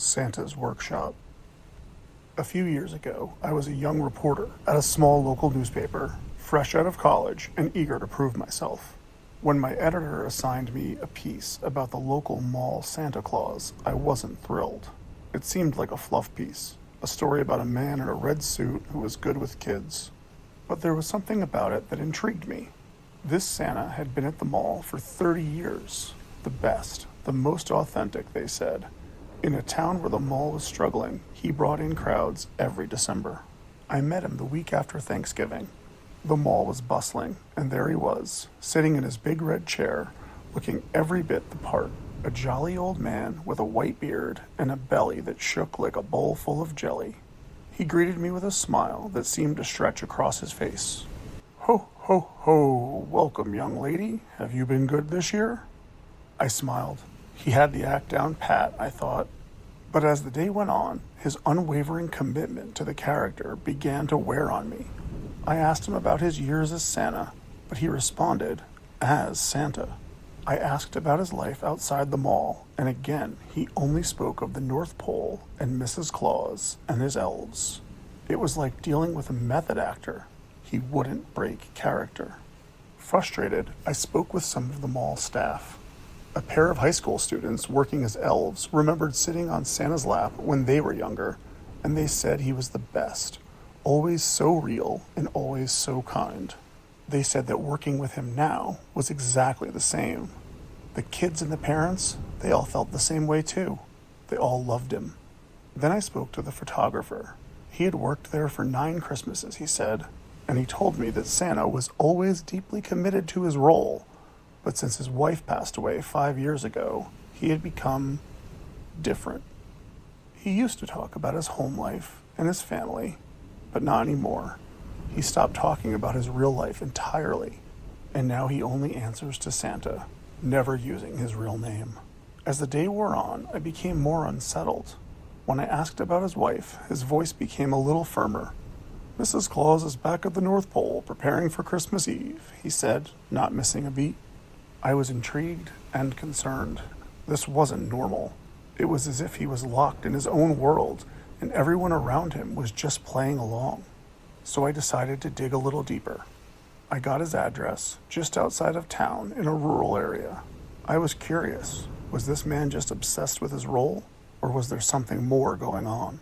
Santa's Workshop. A few years ago, I was a young reporter at a small local newspaper, fresh out of college and eager to prove myself. When my editor assigned me a piece about the local mall Santa Claus, I wasn't thrilled. It seemed like a fluff piece, a story about a man in a red suit who was good with kids. But there was something about it that intrigued me. This Santa had been at the mall for 30 years. The best, the most authentic, they said. In a town where the mall was struggling, he brought in crowds every December. I met him the week after Thanksgiving. The mall was bustling, and there he was, sitting in his big red chair, looking every bit the part. A jolly old man with a white beard and a belly that shook like a bowl full of jelly. He greeted me with a smile that seemed to stretch across his face. "Ho, ho, ho, welcome, young lady. Have you been good this year?" I smiled. He had the act down pat, I thought. But as the day went on, his unwavering commitment to the character began to wear on me. I asked him about his years as Santa, but he responded, as Santa. I asked about his life outside the mall, and again he only spoke of the North Pole and Mrs. Claus and his elves. It was like dealing with a method actor. He wouldn't break character. Frustrated, I spoke with some of the mall staff. A pair of high school students working as elves remembered sitting on Santa's lap when they were younger, and they said he was the best, always so real and always so kind. They said that working with him now was exactly the same. The kids and the parents, they all felt the same way too. They all loved him. Then I spoke to the photographer. He had worked there for 9 Christmases, he said, and he told me that Santa was always deeply committed to his role. But since his wife passed away 5 years ago, he had become different. He used to talk about his home life and his family, but not anymore. He stopped talking about his real life entirely, and now he only answers to Santa, never using his real name. As the day wore on, I became more unsettled. When I asked about his wife, his voice became a little firmer. "Mrs. Claus is back at the North Pole, preparing for Christmas Eve," he said, not missing a beat. I was intrigued and concerned. This wasn't normal. It was as if he was locked in his own world, and everyone around him was just playing along. So I decided to dig a little deeper. I got his address, just outside of town in a rural area. I was curious, was this man just obsessed with his role, or was there something more going on?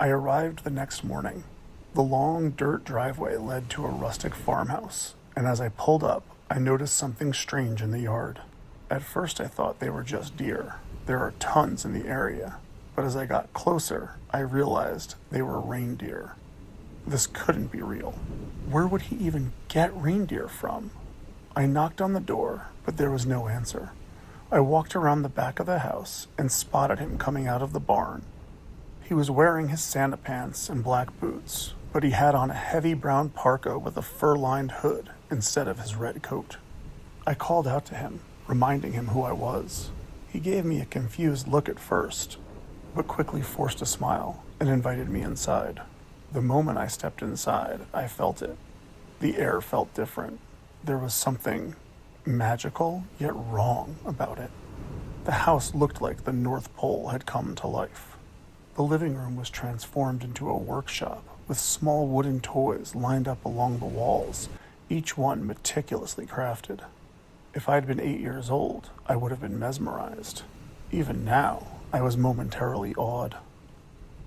I arrived the next morning. The long dirt driveway led to a rustic farmhouse, and as I pulled up, I noticed something strange in the yard. At first I thought they were just deer. There are tons in the area, but as I got closer, I realized they were reindeer. This couldn't be real. Where would he even get reindeer from? I knocked on the door, but there was no answer. I walked around the back of the house and spotted him coming out of the barn. He was wearing his Santa pants and black boots, but he had on a heavy brown parka with a fur-lined hood instead of his red coat. I called out to him, reminding him who I was. He gave me a confused look at first, but quickly forced a smile and invited me inside. The moment I stepped inside, I felt it. The air felt different. There was something magical yet wrong about it. The house looked like the North Pole had come to life. The living room was transformed into a workshop with small wooden toys lined up along the walls, each one meticulously crafted. If I'd been 8 years old, I would have been mesmerized. Even now, I was momentarily awed.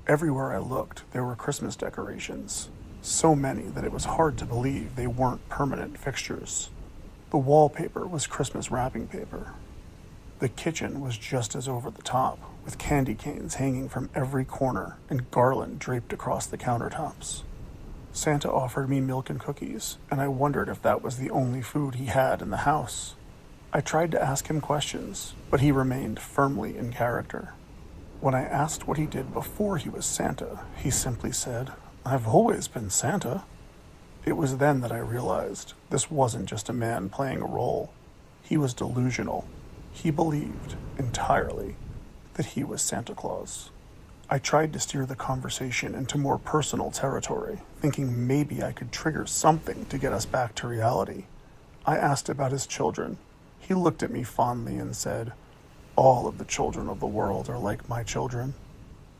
Everywhere I looked, there were Christmas decorations, so many that it was hard to believe they weren't permanent fixtures. The wallpaper was Christmas wrapping paper. The kitchen was just as over the top, with candy canes hanging from every corner and garland draped across the countertops. Santa offered me milk and cookies, and I wondered if that was the only food he had in the house. I tried to ask him questions, but he remained firmly in character. When I asked what he did before he was Santa, he simply said, "I've always been Santa." It was then that I realized this wasn't just a man playing a role. He was delusional. He believed, entirely, that he was Santa Claus. I tried to steer the conversation into more personal territory, thinking maybe I could trigger something to get us back to reality. I asked about his children. He looked at me fondly and said, "All of the children of the world are like my children."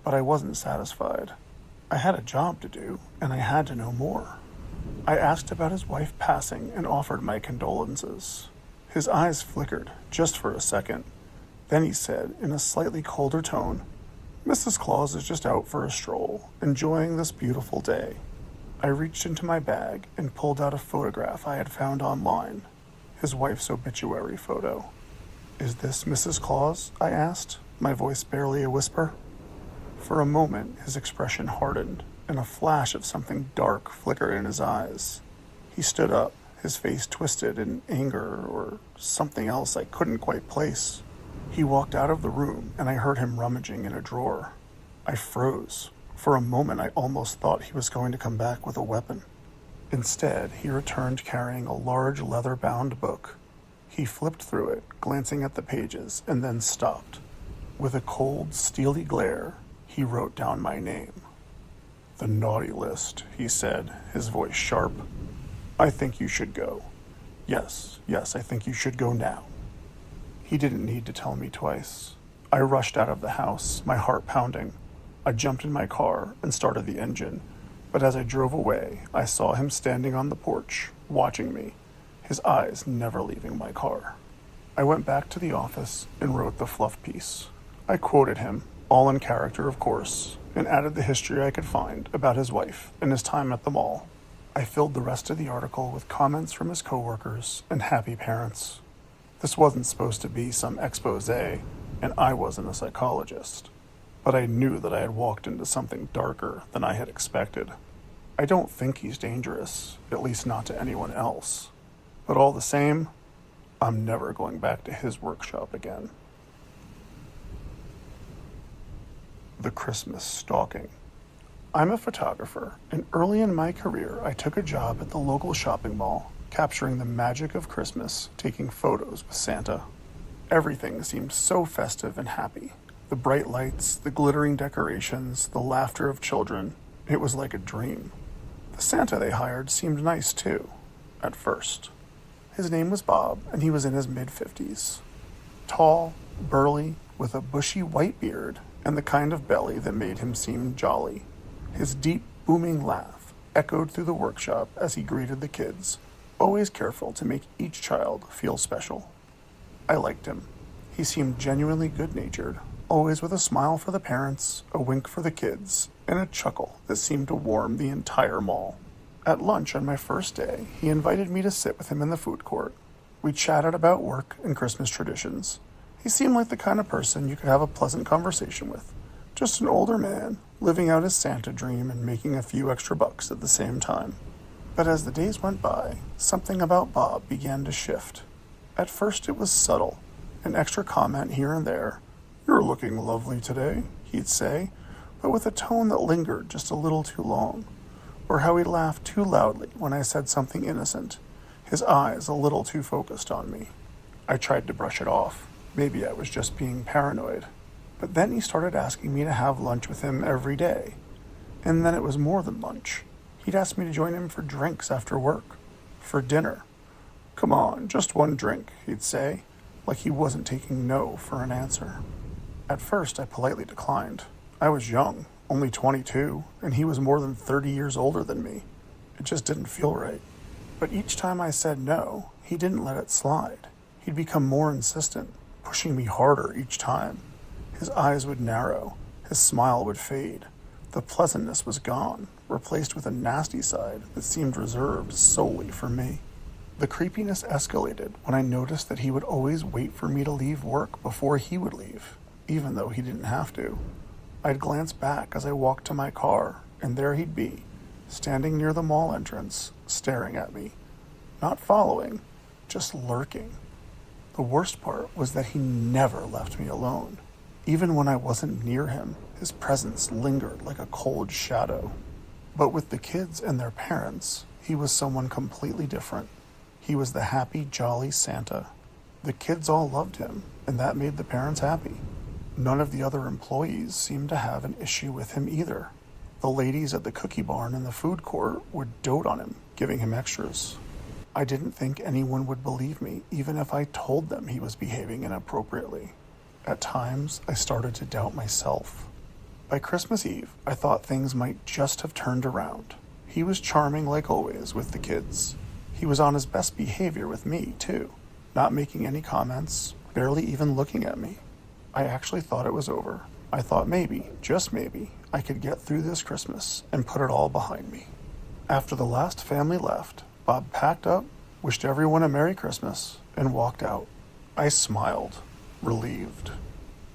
But I wasn't satisfied. I had a job to do, and I had to know more. I asked about his wife passing and offered my condolences. His eyes flickered, just for a second. Then he said, in a slightly colder tone, "Mrs. Claus is just out for a stroll, enjoying this beautiful day." I reached into my bag and pulled out a photograph I had found online, his wife's obituary photo. "Is this Mrs. Claus?" I asked, my voice barely a whisper. For a moment, his expression hardened, and a flash of something dark flickered in his eyes. He stood up, his face twisted in anger or something else I couldn't quite place. He walked out of the room, and I heard him rummaging in a drawer. I froze. For a moment, I almost thought he was going to come back with a weapon. Instead, he returned carrying a large leather-bound book. He flipped through it, glancing at the pages, and then stopped. With a cold, steely glare, he wrote down my name. "The naughty list," he said, his voice sharp. "I think you should go. Yes, I think you should go now." He didn't need to tell me twice. I rushed out of the house, my heart pounding. I jumped in my car and started the engine, but as I drove away, I saw him standing on the porch, watching me, his eyes never leaving my car. I went back to the office and wrote the fluff piece. I quoted him, all in character of course, and added the history I could find about his wife and his time at the mall. I filled the rest of the article with comments from his coworkers and happy parents. This wasn't supposed to be some expose, and I wasn't a psychologist. But I knew that I had walked into something darker than I had expected. I don't think he's dangerous, at least not to anyone else. But all the same, I'm never going back to his workshop again. The Christmas Stalking. I'm a photographer, and early in my career I took a job at the local shopping mall, capturing the magic of Christmas, taking photos with Santa. Everything seemed so festive and happy. The bright lights, the glittering decorations, the laughter of children. It was like a dream. The Santa they hired seemed nice too, at first. His name was Bob, and he was in his mid-50s. Tall, burly, with a bushy white beard, and the kind of belly that made him seem jolly. His deep, booming laugh echoed through the workshop as he greeted the kids, always careful to make each child feel special. I liked him. He seemed genuinely good-natured, always with a smile for the parents, a wink for the kids, and a chuckle that seemed to warm the entire mall. At lunch on my first day, he invited me to sit with him in the food court. We chatted about work and Christmas traditions. He seemed like the kind of person you could have a pleasant conversation with. Just an older man, living out his Santa dream and making a few extra bucks at the same time. But as the days went by, something about Bob began to shift. At first it was subtle, an extra comment here and there. "You're looking lovely today," he'd say, but with a tone that lingered just a little too long. Or how he laughed too loudly when I said something innocent, his eyes a little too focused on me. I tried to brush it off. Maybe I was just being paranoid. But then he started asking me to have lunch with him every day. And then it was more than lunch. He'd ask me to join him for drinks after work, for dinner. "Come on, just one drink," he'd say, like he wasn't taking no for an answer. At first, I politely declined. I was young, only 22, and he was more than 30 years older than me. It just didn't feel right. But each time I said no, he didn't let it slide. He'd become more insistent, pushing me harder each time. His eyes would narrow, his smile would fade. The pleasantness was gone, replaced with a nasty side that seemed reserved solely for me. The creepiness escalated when I noticed that he would always wait for me to leave work before he would leave, even though he didn't have to. I'd glance back as I walked to my car, and there he'd be, standing near the mall entrance, staring at me. Not following, just lurking. The worst part was that he never left me alone. Even when I wasn't near him, his presence lingered like a cold shadow. But with the kids and their parents, he was someone completely different. He was the happy, jolly Santa. The kids all loved him, and that made the parents happy. None of the other employees seemed to have an issue with him either. The ladies at the cookie barn and the food court would dote on him, giving him extras. I didn't think anyone would believe me, even if I told them he was behaving inappropriately. At times, I started to doubt myself. By Christmas Eve, I thought things might just have turned around. He was charming like always with the kids. He was on his best behavior with me, too, not making any comments, barely even looking at me. I actually thought it was over. I thought maybe, just maybe, I could get through this Christmas and put it all behind me. After the last family left, Bob packed up, wished everyone a Merry Christmas, and walked out. I smiled, relieved.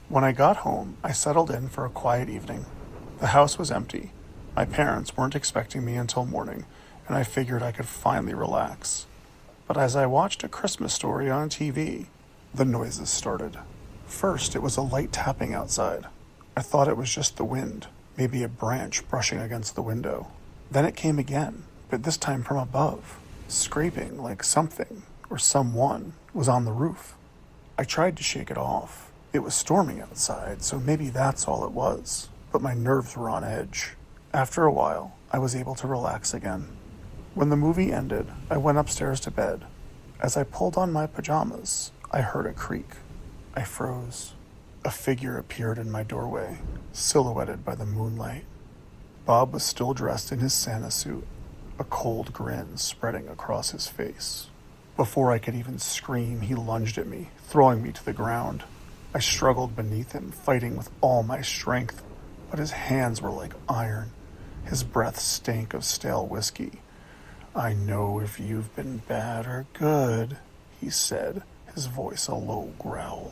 When I got home, I settled in for a quiet evening. The house was empty. My parents weren't expecting me until morning, and I figured I could finally relax. But as I watched A Christmas Story on TV, the noises started. First, it was a light tapping outside. I thought it was just the wind, maybe a branch brushing against the window. Then it came again, but this time from above, scraping like something or someone was on the roof. I tried to shake it off. It was storming outside, so maybe that's all it was, but my nerves were on edge. After a while, I was able to relax again. When the movie ended, I went upstairs to bed. As I pulled on my pajamas, I heard a creak. I froze. A figure appeared in my doorway, silhouetted by the moonlight. Bob was still dressed in his Santa suit, a cold grin spreading across his face. Before I could even scream, he lunged at me, throwing me to the ground. I struggled beneath him, fighting with all my strength, but his hands were like iron. His breath stank of stale whiskey. "I know if you've been bad or good," he said, his voice a low growl.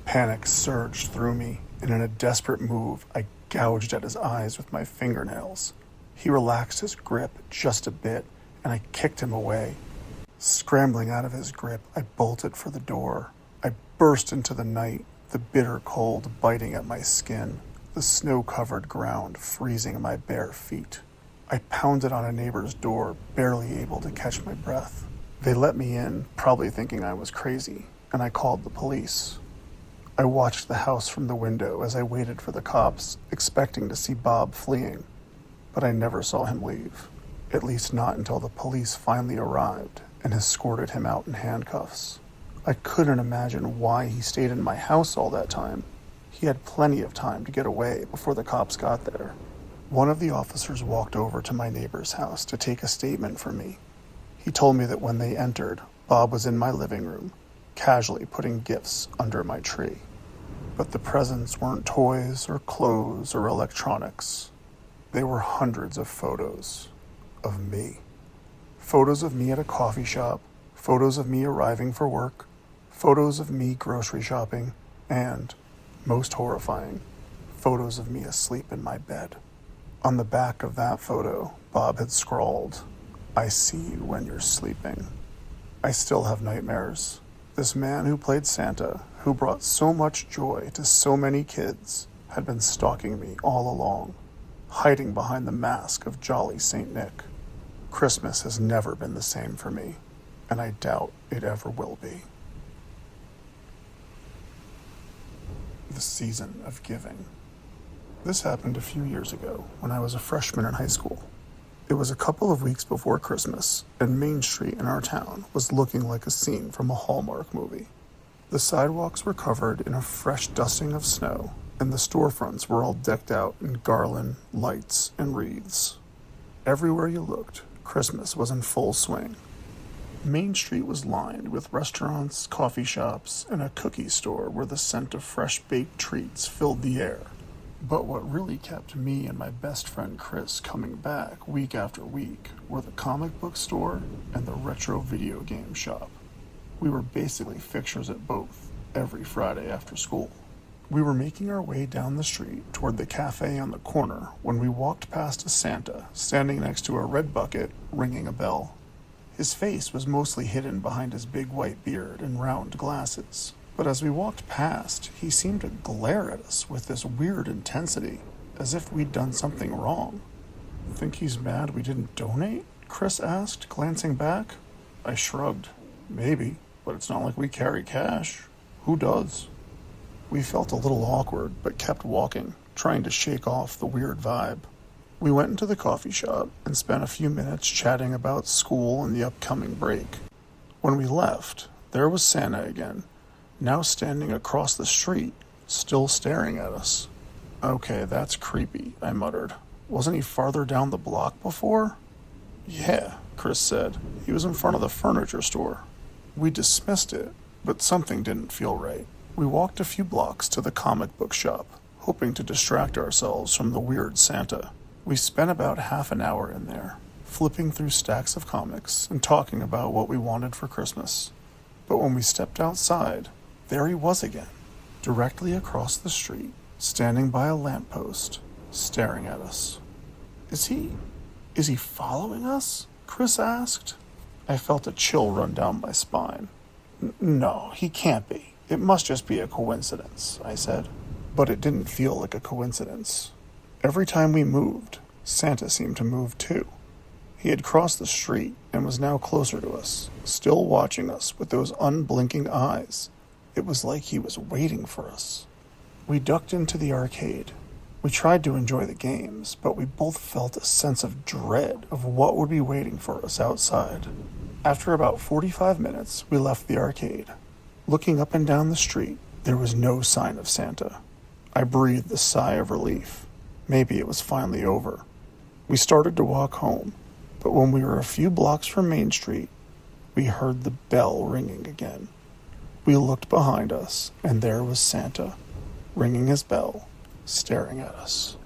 Panic surged through me, and in a desperate move, I gouged at his eyes with my fingernails. He relaxed his grip just a bit, and I kicked him away. Scrambling out of his grip, I bolted for the door. I burst into the night, the bitter cold biting at my skin, the snow-covered ground freezing my bare feet. I pounded on a neighbor's door, barely able to catch my breath. They let me in, probably thinking I was crazy, and I called the police. I watched the house from the window as I waited for the cops, expecting to see Bob fleeing. But I never saw him leave, at least not until the police finally arrived and escorted him out in handcuffs. I couldn't imagine why he stayed in my house all that time. He had plenty of time to get away before the cops got there. One of the officers walked over to my neighbor's house to take a statement from me. He told me that when they entered, Bob was in my living room, casually putting gifts under my tree. But the presents weren't toys or clothes or electronics. They were hundreds of photos of me. Photos of me at a coffee shop, photos of me arriving for work, photos of me grocery shopping, and, most horrifying, photos of me asleep in my bed. On the back of that photo, Bob had scrawled, "I see you when you're sleeping." I still have nightmares. This man who played Santa, who brought so much joy to so many kids, had been stalking me all along, hiding behind the mask of Jolly Saint Nick. Christmas has never been the same for me, and I doubt it ever will be. The season of giving. This happened a few years ago when I was a freshman in high school. It was a couple of weeks before Christmas, and Main Street in our town was looking like a scene from a Hallmark movie. The sidewalks were covered in a fresh dusting of snow, and the storefronts were all decked out in garland, lights, and wreaths. Everywhere you looked, Christmas was in full swing. Main Street was lined with restaurants, coffee shops, and a cookie store where the scent of fresh baked treats filled the air. But what really kept me and my best friend Chris coming back week after week were the comic book store and the retro video game shop. We were basically fixtures at both every Friday after school. We were making our way down the street toward the cafe on the corner when we walked past a Santa standing next to a red bucket ringing a bell. His face was mostly hidden behind his big white beard and round glasses. But as we walked past, he seemed to glare at us with this weird intensity, as if we'd done something wrong. "Think he's mad we didn't donate?" Chris asked, glancing back. I shrugged. "Maybe, but it's not like we carry cash. Who does?" We felt a little awkward, but kept walking, trying to shake off the weird vibe. We went into the coffee shop and spent a few minutes chatting about school and the upcoming break. When we left, there was Santa again, now standing across the street, still staring at us. Okay, that's creepy, I muttered. Wasn't he farther down the block before? Yeah, Chris said. He was in front of the furniture store. We dismissed it, but something didn't feel right. We walked a few blocks to the comic book shop, hoping to distract ourselves from the weird Santa. We spent about half an hour in there, flipping through stacks of comics and talking about what we wanted for Christmas. But when we stepped outside, there he was again, directly across the street, standing by a lamppost, staring at us. Is he following us? Chris asked. I felt a chill run down my spine. No, he can't be. It must just be a coincidence, I said. But it didn't feel like a coincidence. Every time we moved, Santa seemed to move too. He had crossed the street and was now closer to us, still watching us with those unblinking eyes. It was like he was waiting for us. We ducked into the arcade. We tried to enjoy the games, but we both felt a sense of dread of what would be waiting for us outside. After about 45 minutes, we left the arcade. Looking up and down the street, there was no sign of Santa. I breathed a sigh of relief. Maybe it was finally over. We started to walk home, but when we were a few blocks from Main Street, we heard the bell ringing again. We looked behind us, and there was Santa, ringing his bell, staring at us.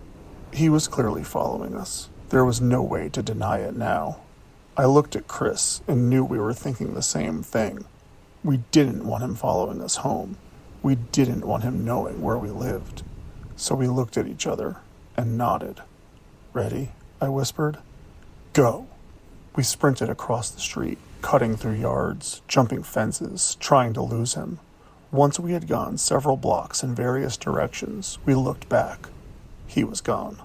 He was clearly following us. There was no way to deny it now. I looked at Chris and knew we were thinking the same thing. We didn't want him following us home. We didn't want him knowing where we lived. So we looked at each other and nodded. Ready? I whispered. Go. We sprinted across the street, cutting through yards, jumping fences, trying to lose him. Once we had gone several blocks in various directions, we looked back. He was gone.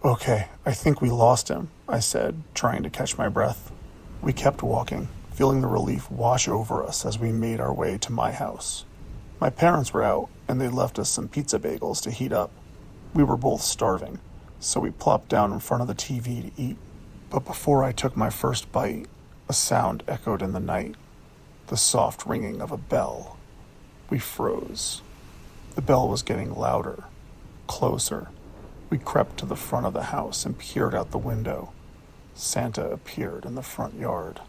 Okay, I think we lost him, I said, trying to catch my breath. We kept walking, feeling the relief wash over us as we made our way to my house. My parents were out, and they left us some pizza bagels to heat up. We were both starving, so we plopped down in front of the TV to eat. But before I took my first bite, a sound echoed in the night, the soft ringing of a bell. We froze. The bell was getting louder, closer. We crept to the front of the house and peered out the window. Santa appeared in the front yard.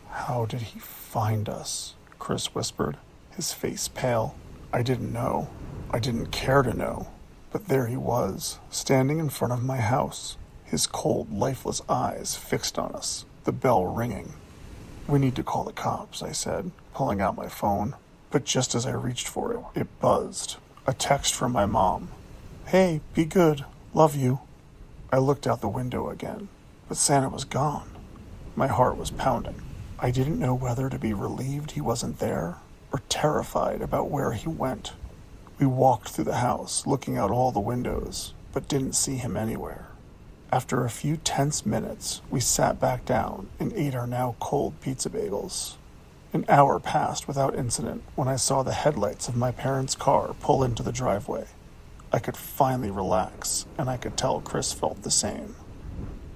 How did he find us? Chris whispered, his face pale. I didn't know. I didn't care to know. But there he was, standing in front of my house, his cold, lifeless eyes fixed on us, the bell ringing. We need to call the cops, I said, pulling out my phone. But just as I reached for it, it buzzed. A text from my mom. Hey, be good. Love you. I looked out the window again, but Santa was gone. My heart was pounding. I didn't know whether to be relieved he wasn't there or terrified about where he went. We walked through the house, looking out all the windows, but didn't see him anywhere. After a few tense minutes, we sat back down and ate our now cold pizza bagels. An hour passed without incident when I saw the headlights of my parents' car pull into the driveway. I could finally relax, and I could tell Chris felt the same.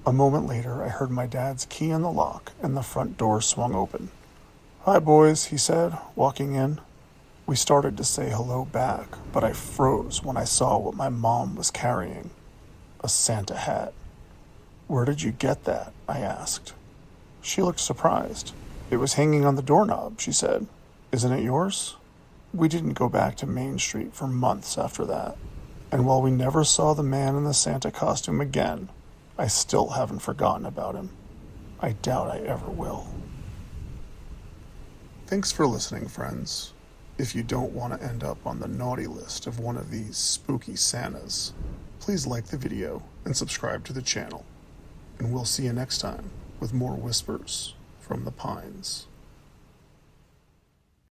A moment later, I heard my dad's key in the lock, and the front door swung open. Hi, boys, he said, walking in. We started to say hello back, but I froze when I saw what my mom was carrying. A Santa hat. Where did you get that? I asked. She looked surprised. It was hanging on the doorknob, she said. Isn't it yours? We didn't go back to Main Street for months after that. And while we never saw the man in the Santa costume again, I still haven't forgotten about him. I doubt I ever will. Thanks for listening, friends. If you don't want to end up on the naughty list of one of these spooky Santas, please like the video and subscribe to the channel. And we'll see you next time with more whispers from the pines.